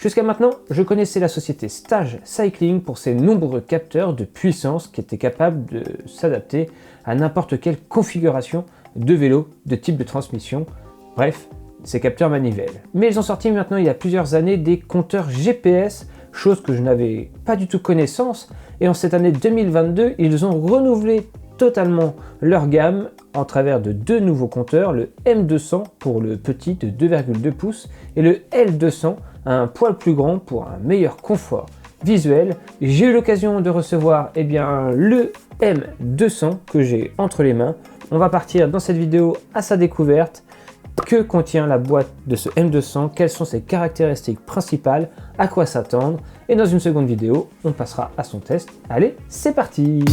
Jusqu'à maintenant, je connaissais la société Stage Cycling pour ses nombreux capteurs de puissance qui étaient capables de s'adapter à n'importe quelle configuration de vélo, de type de transmission, bref, ces capteurs manivelles. Mais ils ont sorti maintenant il y a plusieurs années des compteurs GPS, chose que je n'avais pas du tout connaissance, et en cette année 2022, ils ont renouvelé totalement leur gamme en travers de deux nouveaux compteurs, le M200 pour le petit de 2,2 pouces et le L200, un poil plus grand pour un meilleur confort visuel. J'ai eu l'occasion de recevoir le M200 que j'ai entre les mains. On va partir dans cette vidéo à sa découverte. Que contient la boîte de ce M200? Quelles sont ses caractéristiques principales? À quoi s'attendre? Et dans une seconde vidéo, on passera à son test. Allez, c'est parti!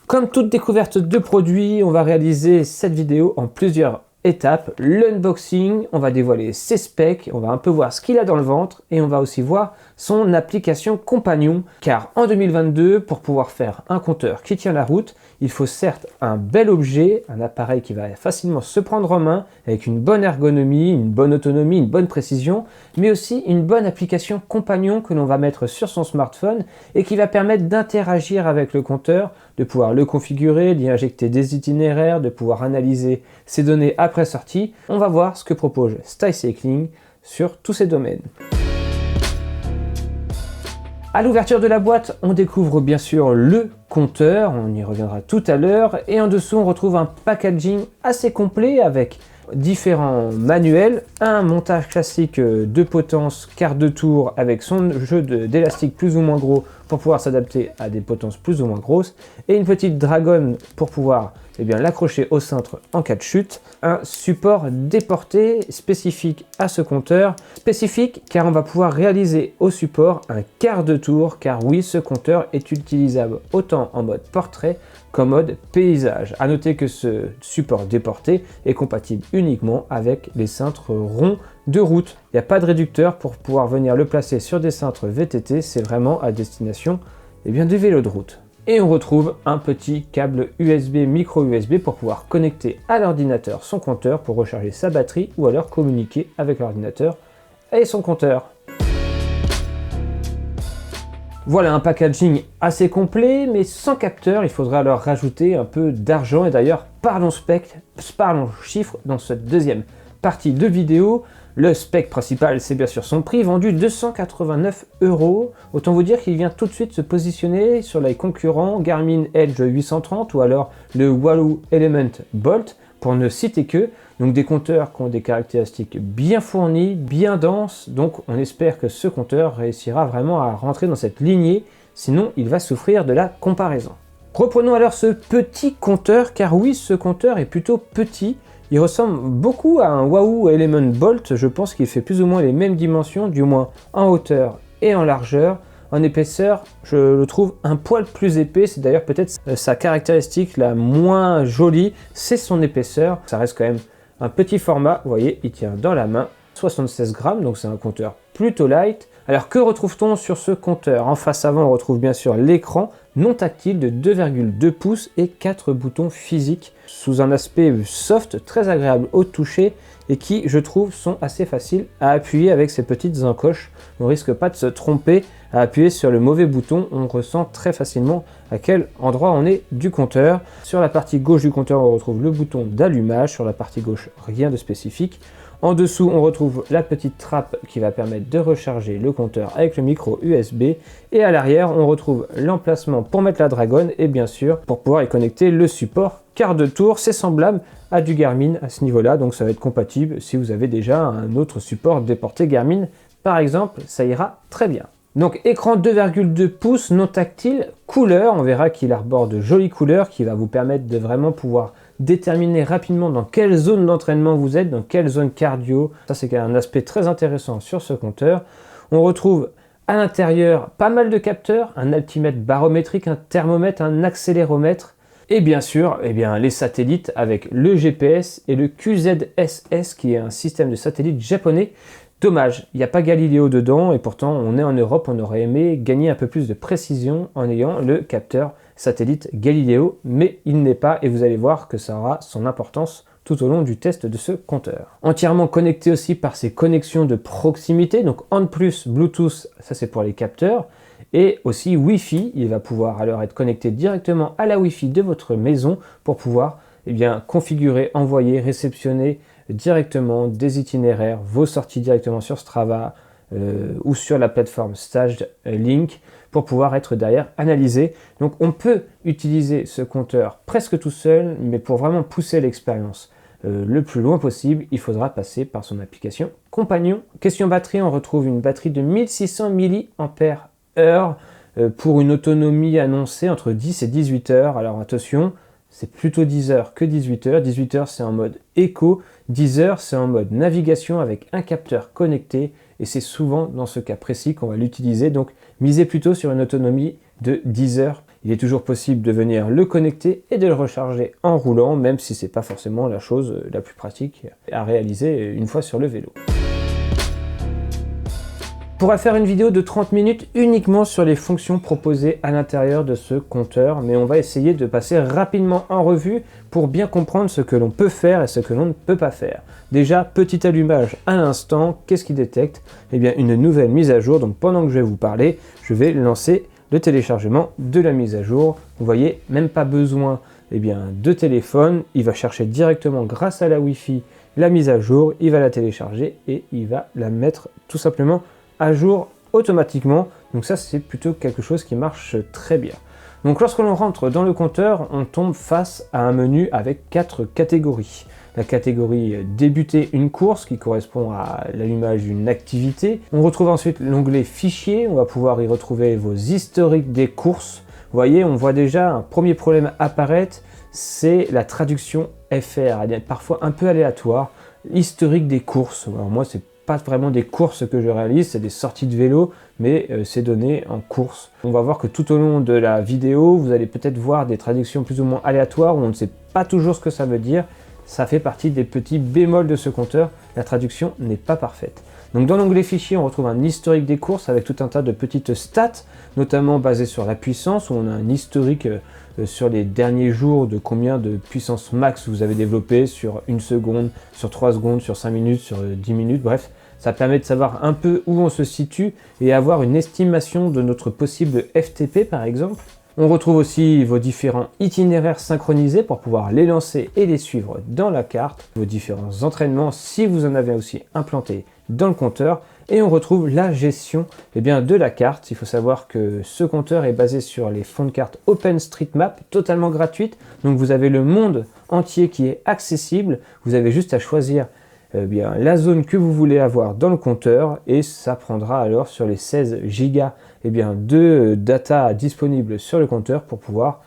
Comme toute découverte de produit, on va réaliser cette vidéo en plusieurs étapes. L'unboxing, on va dévoiler ses specs, on va un peu voir ce qu'il a dans le ventre et on va aussi voir son application compagnon. Car en 2022, pour pouvoir faire un compteur qui tient la route, il faut certes un bel objet, un appareil qui va facilement se prendre en main avec une bonne ergonomie, une bonne autonomie, une bonne précision, mais aussi une bonne application compagnon que l'on va mettre sur son smartphone et qui va permettre d'interagir avec le compteur, de pouvoir le configurer, d'y injecter des itinéraires, de pouvoir analyser ses données après sortie. On va voir ce que propose Stage Cycling sur tous ces domaines. À l'ouverture de la boîte, on découvre bien sûr le compteur, on y reviendra tout à l'heure, et en dessous on retrouve un packaging assez complet avec différents manuels, un montage classique de potence quart de tour avec son jeu d'élastique plus ou moins gros pour pouvoir s'adapter à des potences plus ou moins grosses, et une petite dragonne pour pouvoir l'accrocher au cintre en cas de chute. Un support déporté spécifique à ce compteur, spécifique car on va pouvoir réaliser au support un quart de tour, car oui, ce compteur est utilisable autant en mode portrait qu'en mode paysage. A noter que ce support déporté est compatible uniquement avec les cintres ronds de route. Il n'y a pas de réducteur pour pouvoir venir le placer sur des cintres VTT, c'est vraiment à destination du vélo de route. Et on retrouve un petit câble USB, micro USB pour pouvoir connecter à l'ordinateur son compteur pour recharger sa batterie ou alors communiquer avec l'ordinateur et son compteur. Voilà un packaging assez complet, mais sans capteur, il faudra alors rajouter un peu d'argent. Et d'ailleurs, parlons spec, parlons chiffres dans cette deuxième partie de vidéo. Le spec principal, c'est bien sûr son prix, vendu 289 €. Autant vous dire qu'il vient tout de suite se positionner sur les concurrents Garmin Edge 830 ou alors le Wahoo Element Bolt, pour ne citer que. Donc des compteurs qui ont des caractéristiques bien fournies, bien denses, donc on espère que ce compteur réussira vraiment à rentrer dans cette lignée, sinon il va souffrir de la comparaison. Reprenons alors ce petit compteur, car oui, ce compteur est plutôt petit. Il ressemble beaucoup à un Wahoo Element Bolt, je pense qu'il fait plus ou moins les mêmes dimensions, du moins en hauteur et en largeur. En épaisseur, je le trouve un poil plus épais, c'est d'ailleurs peut-être sa caractéristique la moins jolie, c'est son épaisseur. Ça reste quand même un petit format, vous voyez, il tient dans la main, 76 grammes, donc c'est un compteur plutôt light. Alors que retrouve-t-on sur ce compteur? En face avant, on retrouve bien sûr l'écran non tactile de 2,2 pouces et 4 boutons physiques sous un aspect soft, très agréable au toucher et qui, je trouve, sont assez faciles à appuyer avec ces petites encoches. On ne risque pas de se tromper à appuyer sur le mauvais bouton, on ressent très facilement à quel endroit on est du compteur. Sur la partie gauche du compteur, on retrouve le bouton d'allumage, sur la partie gauche, rien de spécifique. En dessous, on retrouve la petite trappe qui va permettre de recharger le compteur avec le micro USB. Et à l'arrière, on retrouve l'emplacement pour mettre la dragonne et bien sûr, pour pouvoir y connecter le support quart de tour. C'est semblable à du Garmin à ce niveau-là, donc ça va être compatible si vous avez déjà un autre support déporté Garmin. Par exemple, ça ira très bien. Donc écran 2,2 pouces non tactile, couleur, on verra qu'il arbore de jolies couleurs qui va vous permettre de vraiment pouvoir déterminer rapidement dans quelle zone d'entraînement vous êtes, dans quelle zone cardio. Ça c'est un aspect très intéressant sur ce compteur. On retrouve à l'intérieur pas mal de capteurs, un altimètre barométrique, un thermomètre, un accéléromètre. Et bien sûr, eh bien, les satellites avec le GPS et le QZSS qui est un système de satellite japonais. Dommage, il n'y a pas Galileo dedans et pourtant on est en Europe, on aurait aimé gagner un peu plus de précision en ayant le capteur satellite Galileo, mais il n'est pas et vous allez voir que ça aura son importance tout au long du test de ce compteur. Entièrement connecté aussi par ses connexions de proximité, donc en plus Bluetooth, ça c'est pour les capteurs, et aussi Wi-Fi, il va pouvoir alors être connecté directement à la Wi-Fi de votre maison pour pouvoir configurer, envoyer, réceptionner directement des itinéraires, vos sorties directement sur Strava ou sur la plateforme Stage Link pour pouvoir être derrière analysé. Donc on peut utiliser ce compteur presque tout seul, mais pour vraiment pousser l'expérience le plus loin possible, il faudra passer par son application Compagnon. Question batterie, on retrouve une batterie de 1600 mAh pour une autonomie annoncée entre 10 et 18 heures. Alors attention, c'est plutôt 10 heures que 18 heures. 18 heures c'est en mode éco, 10 heures c'est en mode navigation avec un capteur connecté et c'est souvent dans ce cas précis qu'on va l'utiliser. Donc misez plutôt sur une autonomie de 10 heures. Il est toujours possible de venir le connecter et de le recharger en roulant, même si ce n'est pas forcément la chose la plus pratique à réaliser une fois sur le vélo. On pourra faire une vidéo de 30 minutes uniquement sur les fonctions proposées à l'intérieur de ce compteur, mais on va essayer de passer rapidement en revue pour bien comprendre ce que l'on peut faire et ce que l'on ne peut pas faire. Déjà, petit allumage à l'instant, qu'est-ce qu'il détecte? Eh bien, une nouvelle mise à jour, donc pendant que je vais vous parler, je vais lancer le téléchargement de la mise à jour. Vous voyez, même pas besoin de téléphone, il va chercher directement grâce à la Wi-Fi la mise à jour, il va la télécharger et il va la mettre tout simplement à jour automatiquement. Donc ça c'est plutôt quelque chose qui marche très bien. Donc lorsque l'on rentre dans le compteur, on tombe face à un menu avec 4 catégories. La catégorie débuter une course qui correspond à l'allumage d'une activité. On retrouve ensuite l'onglet fichier, on va pouvoir y retrouver vos historiques des courses. Vous voyez, on voit déjà un premier problème apparaître, c'est la traduction FR, elle est parfois un peu aléatoire. Historique des courses, alors moi c'est pas vraiment des courses que je réalise, c'est des sorties de vélo, mais c'est donné en course. On va voir que tout au long de la vidéo, vous allez peut-être voir des traductions plus ou moins aléatoires où on ne sait pas toujours ce que ça veut dire. Ça fait partie des petits bémols de ce compteur, la traduction n'est pas parfaite. Donc dans l'onglet fichier, on retrouve un historique des courses avec tout un tas de petites stats, notamment basées sur la puissance, où on a un historique sur les derniers jours de combien de puissance max vous avez développé sur 1 seconde, sur 3 secondes, sur 5 minutes, sur 10 minutes, bref. Ça permet de savoir un peu où on se situe et avoir une estimation de notre possible FTP par exemple. On retrouve aussi vos différents itinéraires synchronisés pour pouvoir les lancer et les suivre dans la carte, vos différents entraînements si vous en avez aussi implanté dans le compteur, et on retrouve la gestion de la carte. Il faut savoir que ce compteur est basé sur les fonds de carte OpenStreetMap, totalement gratuite, donc vous avez le monde entier qui est accessible, vous avez juste à choisir la zone que vous voulez avoir dans le compteur et ça prendra alors sur les 16 gigas de data disponible sur le compteur pour pouvoir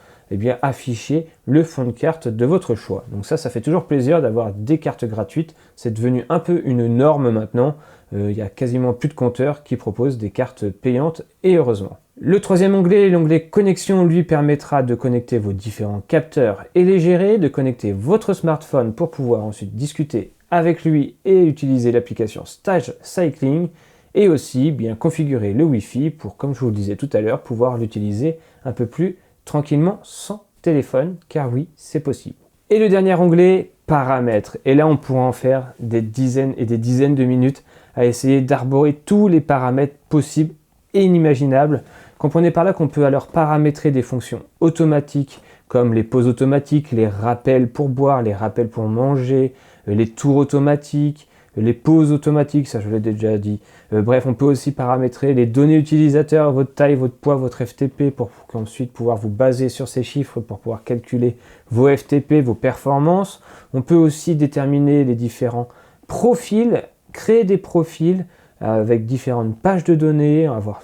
afficher le fond de carte de votre choix. Donc ça fait toujours plaisir d'avoir des cartes gratuites, c'est devenu un peu une norme maintenant, il y a quasiment plus de compteurs qui proposent des cartes payantes et heureusement. Le troisième onglet, l'onglet connexion, lui permettra de connecter vos différents capteurs et les gérer, de connecter votre smartphone pour pouvoir ensuite discuter avec lui et utiliser l'application Stage Cycling et aussi bien configurer le Wi-Fi pour, comme je vous le disais tout à l'heure, pouvoir l'utiliser un peu plus tranquillement sans téléphone, car oui, c'est possible. Et le dernier onglet, paramètres. Et là, on pourra en faire des dizaines et des dizaines de minutes à essayer d'arborer tous les paramètres possibles et inimaginables. Comprenez par là qu'on peut alors paramétrer des fonctions automatiques comme les pauses automatiques, les rappels pour boire, les rappels pour manger, les tours automatiques, les pauses automatiques, ça je l'ai déjà dit. Bref, on peut aussi paramétrer les données utilisateurs, votre taille, votre poids, votre FTP pour ensuite pouvoir vous baser sur ces chiffres pour pouvoir calculer vos FTP, vos performances. On peut aussi déterminer les différents profils, créer des profils avec différentes pages de données, avoir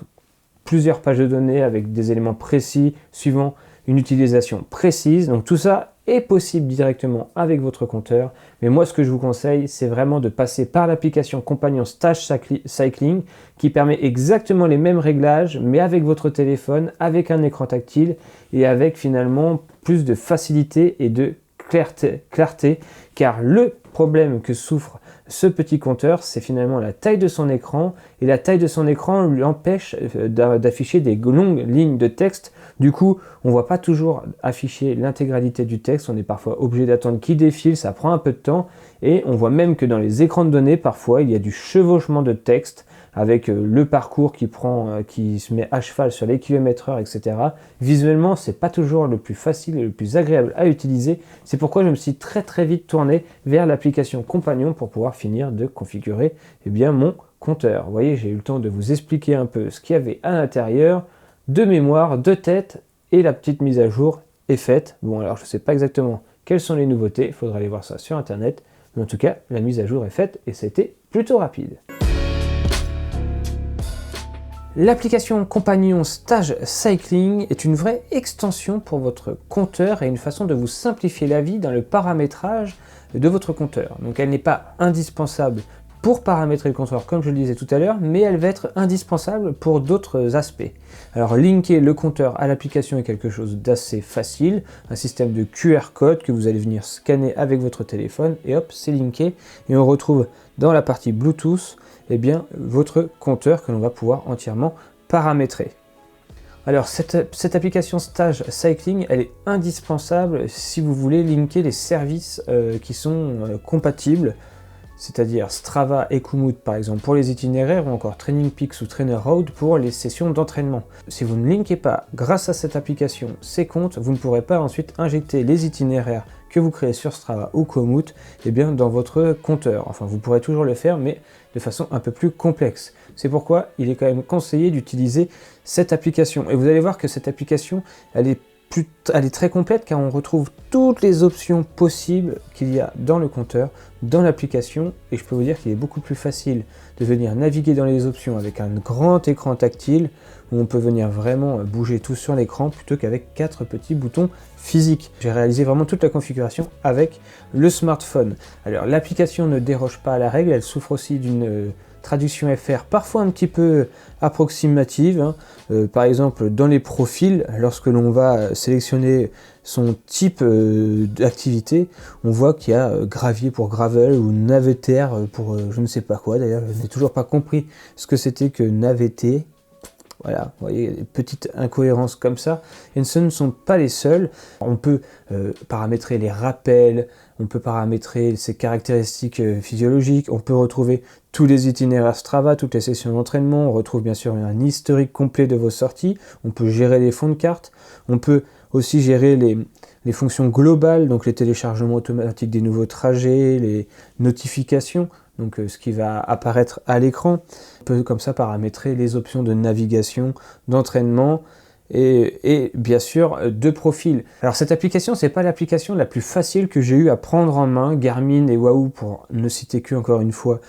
plusieurs pages de données avec des éléments précis suivant une utilisation précise. Donc tout ça est possible directement avec votre compteur. Mais moi, ce que je vous conseille, c'est vraiment de passer par l'application Compagnon Stage Cycling qui permet exactement les mêmes réglages, mais avec votre téléphone, avec un écran tactile et avec finalement plus de facilité et de clarté, car le problème que souffre ce petit compteur, c'est finalement la taille de son écran, et la taille de son écran lui empêche d'afficher des longues lignes de texte. Du coup, on ne voit pas toujours afficher l'intégralité du texte, on est parfois obligé d'attendre qu'il défile, ça prend un peu de temps, et on voit même que dans les écrans de données, parfois, il y a du chevauchement de texte, avec le parcours qui se met à cheval sur les km/h, etc. Visuellement, c'est pas toujours le plus facile et le plus agréable à utiliser. C'est pourquoi je me suis très vite tourné vers l'application Compagnon pour pouvoir finir de configurer mon compteur. Vous voyez, j'ai eu le temps de vous expliquer un peu ce qu'il y avait à l'intérieur, de mémoire, de tête, et la petite mise à jour est faite. Bon, alors je ne sais pas exactement quelles sont les nouveautés, il faudra aller voir ça sur Internet, mais en tout cas, la mise à jour est faite et ça a été plutôt rapide. L'application Compagnon Stage Cycling est une vraie extension pour votre compteur et une façon de vous simplifier la vie dans le paramétrage de votre compteur. Donc elle n'est pas indispensable pour paramétrer le compteur comme je le disais tout à l'heure, mais elle va être indispensable pour d'autres aspects. Alors linker le compteur à l'application est quelque chose d'assez facile, un système de QR code que vous allez venir scanner avec votre téléphone et hop, c'est linké et on retrouve dans la partie Bluetooth votre compteur que l'on va pouvoir entièrement paramétrer. Alors cette application Stage Cycling, elle est indispensable si vous voulez linker les services qui sont compatibles, c'est-à-dire Strava et Komoot par exemple pour les itinéraires ou encore Training Peaks ou Trainer Road pour les sessions d'entraînement. Si vous ne linkez pas grâce à cette application ces comptes, vous ne pourrez pas ensuite injecter les itinéraires que vous créez sur Strava ou Komoot dans votre compteur. Enfin, vous pourrez toujours le faire, mais de façon un peu plus complexe. C'est pourquoi il est quand même conseillé d'utiliser cette application. Et vous allez voir que cette application, elle est très complète car on retrouve toutes les options possibles qu'il y a dans le compteur, dans l'application, et je peux vous dire qu'il est beaucoup plus facile de venir naviguer dans les options avec un grand écran tactile où on peut venir vraiment bouger tout sur l'écran plutôt qu'avec 4 petits boutons physiques. J'ai réalisé vraiment toute la configuration avec le smartphone. Alors l'application ne déroge pas à la règle, elle souffre aussi d'une traduction FR parfois un petit peu approximative. Par exemple, dans les profils, lorsque l'on va sélectionner son type d'activité, on voit qu'il y a gravier pour gravel ou navetaire pour je ne sais pas quoi. D'ailleurs, je n'ai toujours pas compris ce que c'était que naveter. Voilà, vous voyez, des petites incohérences comme ça, et ce ne sont pas les seuls. On peut paramétrer les rappels, on peut paramétrer ses caractéristiques physiologiques, on peut retrouver tous les itinéraires Strava, toutes les sessions d'entraînement, on retrouve bien sûr un historique complet de vos sorties, on peut gérer les fonds de carte, on peut aussi gérer les fonctions globales, donc les téléchargements automatiques des nouveaux trajets, les notifications, donc ce qui va apparaître à l'écran. On peut comme ça paramétrer les options de navigation, d'entraînement et bien sûr de profil. Alors cette application, c'est pas l'application la plus facile que j'ai eu à prendre en main. Garmin et Wahoo, pour ne citer que encore une fois,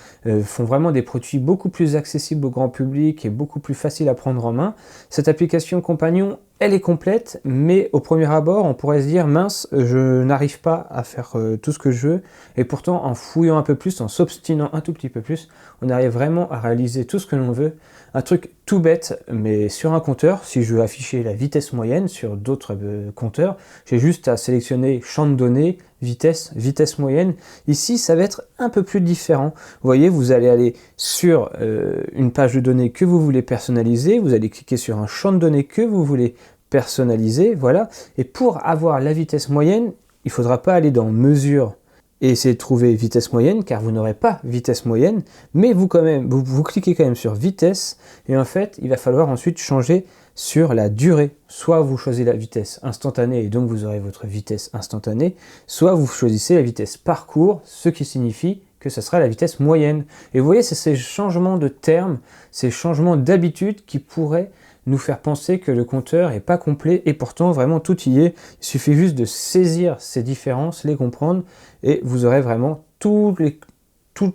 font vraiment des produits beaucoup plus accessibles au grand public et beaucoup plus faciles à prendre en main. Cette application Compagnon, elle est complète, mais au premier abord, on pourrait se dire, mince, je n'arrive pas à faire tout ce que je veux, et pourtant en fouillant un peu plus, en s'obstinant un tout petit peu plus, on arrive vraiment à réaliser tout ce que l'on veut. Un truc tout bête, mais sur un compteur, si je veux afficher la vitesse moyenne sur d'autres compteurs, j'ai juste à sélectionner champ de données, vitesse moyenne. Ici, ça va être un peu plus différent. Vous voyez, vous allez aller sur une page de données que vous voulez personnaliser, vous allez cliquer sur un champ de données que vous voulez personnaliser, voilà. Et pour avoir la vitesse moyenne, il ne faudra pas aller dans mesure et essayer de trouver vitesse moyenne, car vous n'aurez pas vitesse moyenne, mais vous cliquez quand même sur vitesse, et en fait, il va falloir ensuite changer sur la durée. Soit vous choisissez la vitesse instantanée, et donc vous aurez votre vitesse instantanée, soit vous choisissez la vitesse parcours, ce qui signifie que ce sera la vitesse moyenne. Et vous voyez, c'est ces changements de termes, ces changements d'habitude qui pourraient nous faire penser que le compteur n'est pas complet, et pourtant vraiment tout y est. Il suffit juste de saisir ces différences, les comprendre, et vous aurez vraiment toutes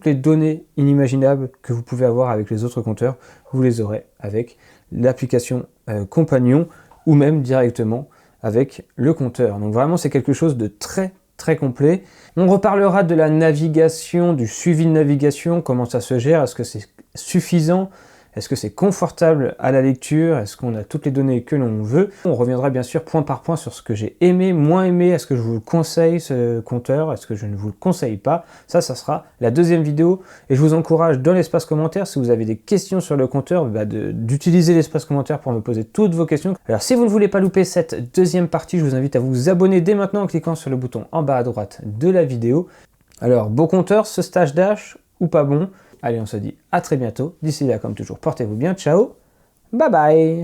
les données inimaginables que vous pouvez avoir avec les autres compteurs, vous les aurez avec l'application Compagnon, ou même directement avec le compteur. Donc vraiment, c'est quelque chose de très complet. On reparlera de la navigation, du suivi de navigation, comment ça se gère, est-ce que c'est suffisant, est-ce que c'est confortable à la lecture, est-ce qu'on a toutes les données que l'on veut. On reviendra bien sûr point par point sur ce que j'ai aimé, moins aimé, est-ce que je vous le conseille ce compteur, est-ce que je ne vous le conseille pas. Ça sera la deuxième vidéo et je vous encourage dans l'espace commentaire, si vous avez des questions sur le compteur, d'utiliser l'espace commentaire pour me poser toutes vos questions. Alors si vous ne voulez pas louper cette deuxième partie, je vous invite à vous abonner dès maintenant en cliquant sur le bouton en bas à droite de la vidéo. Alors, beau compteur, ce stage dash ou pas bon? Allez, on se dit à très bientôt. D'ici là, comme toujours, portez-vous bien. Ciao, bye bye.